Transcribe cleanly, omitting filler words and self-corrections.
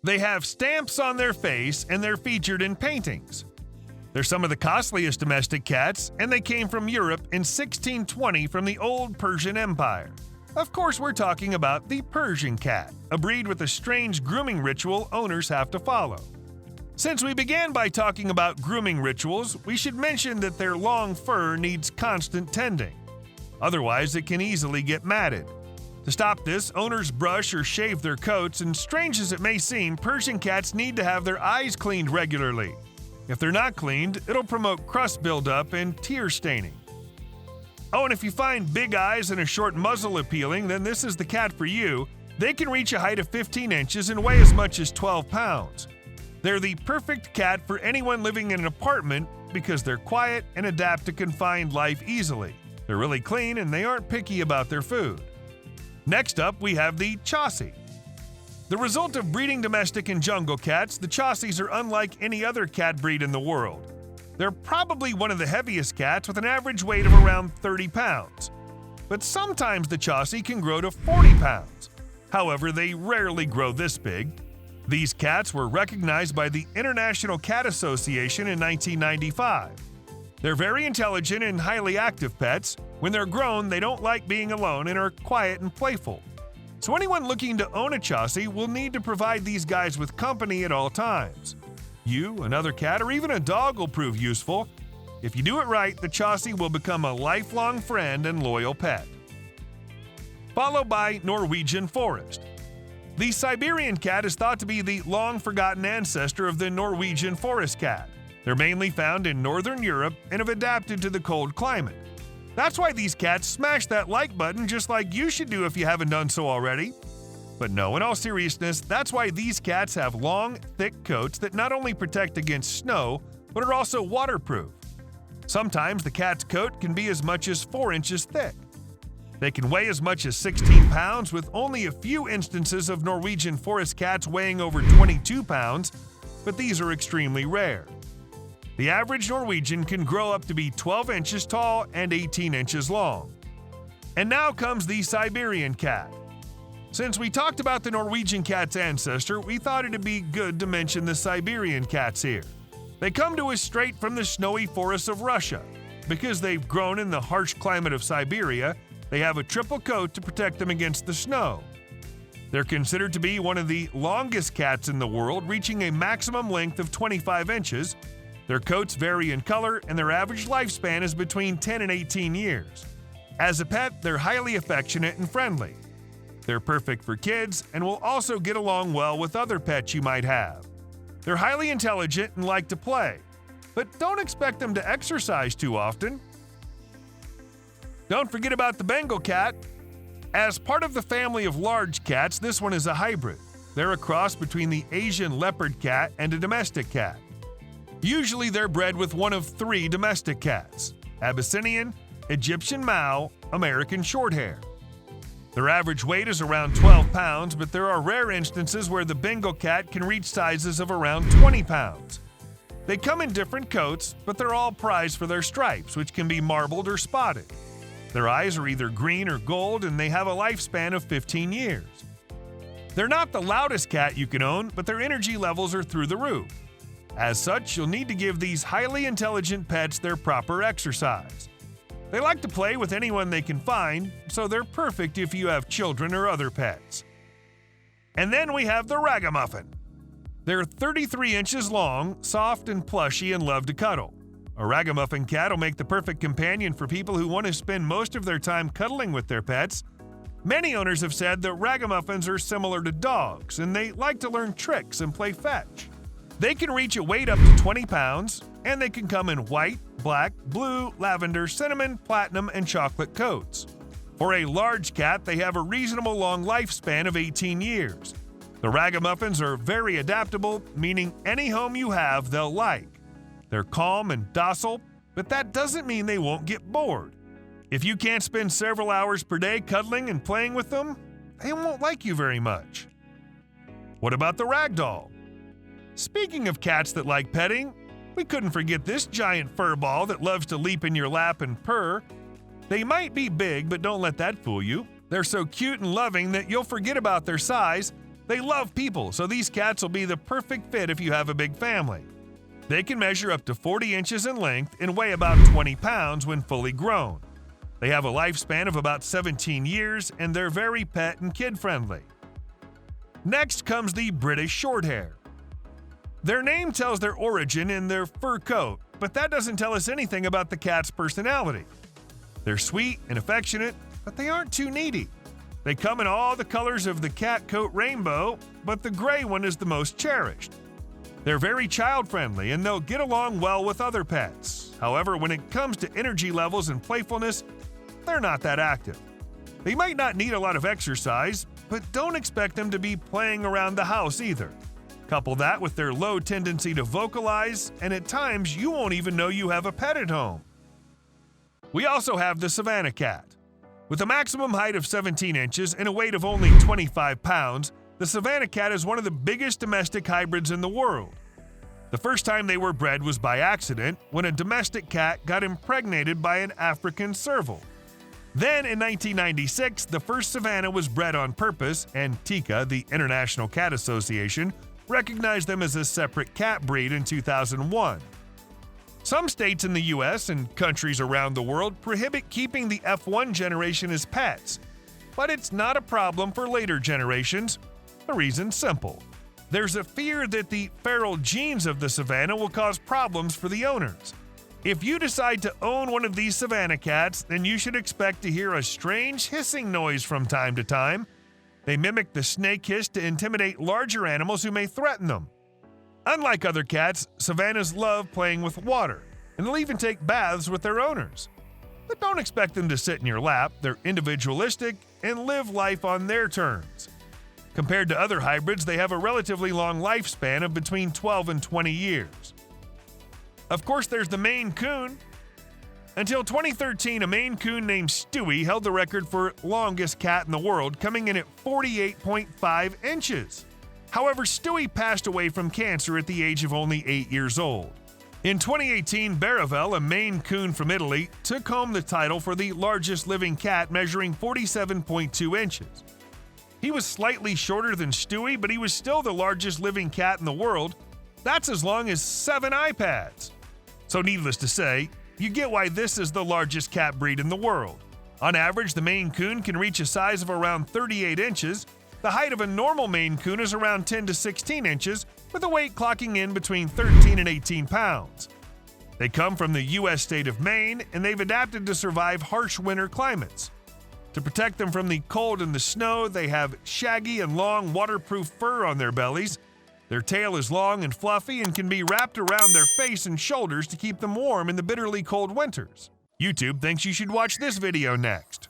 They have stamps on their face and they're featured in paintings. They're some of the costliest domestic cats, and they came from Europe in 1620 from the old Persian Empire. Of course, we're talking about the Persian cat, a breed with a strange grooming ritual owners have to follow. Since we began by talking about grooming rituals, we should mention that their long fur needs constant tending. Otherwise, it can easily get matted. To stop this, owners brush or shave their coats, and strange as it may seem, Persian cats need to have their eyes cleaned regularly. If they're not cleaned, it'll promote crust buildup and tear staining. Oh, and if you find big eyes and a short muzzle appealing, then this is the cat for you. They can reach a height of 15 inches and weigh as much as 12 pounds. They're the perfect cat for anyone living in an apartment because they're quiet and adapt to confined life easily. They're really clean and they aren't picky about their food. Next up, we have the Chausie. The result of breeding domestic and jungle cats, the Chausies are unlike any other cat breed in the world. They're probably one of the heaviest cats with an average weight of around 30 pounds. But sometimes the Chausie can grow to 40 pounds. However, they rarely grow this big. These cats were recognized by the International Cat Association in 1995. They're very intelligent and highly active pets. When they're grown, they don't like being alone and are quiet and playful. So anyone looking to own a Chausie will need to provide these guys with company at all times. You, another cat, or even a dog will prove useful. If you do it right, the Chausie will become a lifelong friend and loyal pet. Followed by Norwegian Forest. The Siberian cat is thought to be the long-forgotten ancestor of the Norwegian forest cat. They're mainly found in northern Europe and have adapted to the cold climate. That's why these cats smash that like button just like you should do if you haven't done so already. But no, in all seriousness, that's why these cats have long, thick coats that not only protect against snow, but are also waterproof. Sometimes the cat's coat can be as much as 4 inches thick. They can weigh as much as 16 pounds, with only a few instances of Norwegian forest cats weighing over 22 pounds, but these are extremely rare. The average Norwegian can grow up to be 12 inches tall and 18 inches long. And now comes the Siberian cat. Since we talked about the Norwegian cat's ancestor, we thought it'd be good to mention the Siberian cats here. They come to us straight from the snowy forests of Russia. Because they've grown in the harsh climate of Siberia, they have a triple coat to protect them against the snow. They're considered to be one of the longest cats in the world, reaching a maximum length of 25 inches. Their coats vary in color, and their average lifespan is between 10 and 18 years. As a pet, they're highly affectionate and friendly. They're perfect for kids and will also get along well with other pets you might have. They're highly intelligent and like to play, but don't expect them to exercise too often. Don't forget about the Bengal cat. As part of the family of large cats, this one is a hybrid. They're a cross between the Asian leopard cat and a domestic cat. Usually they're bred with one of 3 domestic cats: Abyssinian, Egyptian Mau, American Shorthair. Their average weight is around 12 pounds, but there are rare instances where the Bengal cat can reach sizes of around 20 pounds. They come in different coats, but they're all prized for their stripes, which can be marbled or spotted. Their eyes are either green or gold, and they have a lifespan of 15 years. They're not the loudest cat you can own, but their energy levels are through the roof. As such, you'll need to give these highly intelligent pets their proper exercise. They like to play with anyone they can find, so they're perfect if you have children or other pets. And then we have the Ragamuffin. They're 33 inches long, soft and plushy, and love to cuddle. A Ragamuffin cat will make the perfect companion for people who want to spend most of their time cuddling with their pets. Many owners have said that Ragamuffins are similar to dogs, and they like to learn tricks and play fetch. They can reach a weight up to 20 pounds, and they can come in white, black, blue, lavender, cinnamon, platinum, and chocolate coats. For a large cat, they have a reasonable long lifespan of 18 years. The Ragamuffins are very adaptable, meaning any home you have, they'll like. They're calm and docile, but that doesn't mean they won't get bored. If you can't spend several hours per day cuddling and playing with them, they won't like you very much. What about the Ragdoll? Speaking of cats that like petting, we couldn't forget this giant furball that loves to leap in your lap and purr. They might be big, but don't let that fool you. They're so cute and loving that you'll forget about their size, They love people, so these cats will be the perfect fit if you have a big family. They can measure up to 40 inches in length and weigh about 20 pounds when fully grown. They have a lifespan of about 17 years, and they're very pet and kid-friendly. Next comes the British Shorthair. Their name tells their origin in their fur coat, but that doesn't tell us anything about the cat's personality. They're sweet and affectionate, but they aren't too needy. They come in all the colors of the cat coat rainbow, but the gray one is the most cherished. They're very child-friendly, and they'll get along well with other pets. However, when it comes to energy levels and playfulness, they're not that active. They might not need a lot of exercise, but don't expect them to be playing around the house either. Couple that with their low tendency to vocalize, and at times you won't even know you have a pet at home. We also have the savannah cat. With a maximum height of 17 inches and a weight of only 25 pounds, the savannah cat is one of the biggest domestic hybrids in the world. The first time they were bred was by accident when a domestic cat got impregnated by an African serval. Then in 1996, the first savannah was bred on purpose, and TICA, the International Cat Association, recognized them as a separate cat breed in 2001. Some states in the US and countries around the world prohibit keeping the F1 generation as pets, but it's not a problem for later generations. The reason's simple. There's a fear that the feral genes of the savannah will cause problems for the owners. If you decide to own one of these savannah cats, then you should expect to hear a strange hissing noise from time to time. They mimic the snake hiss to intimidate larger animals who may threaten them. Unlike other cats, savannahs love playing with water, and they'll even take baths with their owners. But don't expect them to sit in your lap. They're individualistic and live life on their terms. Compared to other hybrids, they have a relatively long lifespan of between 12 and 20 years. Of course, there's the Maine Coon. Until 2013, a Maine Coon named Stewie held the record for longest cat in the world, coming in at 48.5 inches. However, Stewie passed away from cancer at the age of only 8 years old. In 2018, Baravel, a Maine Coon from Italy, took home the title for the largest living cat, measuring 47.2 inches. He was slightly shorter than Stewie, but he was still the largest living cat in the world. That's as long as 7 iPads. So needless to say, you get why this is the largest cat breed in the world. On average, the Maine Coon can reach a size of around 38 inches. The height of a normal Maine Coon is around 10 to 16 inches, with a weight clocking in between 13 and 18 pounds. They come from the U.S. state of Maine, and they've adapted to survive harsh winter climates. To protect them from the cold and the snow, they have shaggy and long waterproof fur on their bellies. Their tail is long and fluffy and can be wrapped around their face and shoulders to keep them warm in the bitterly cold winters. YouTube thinks you should watch this video next.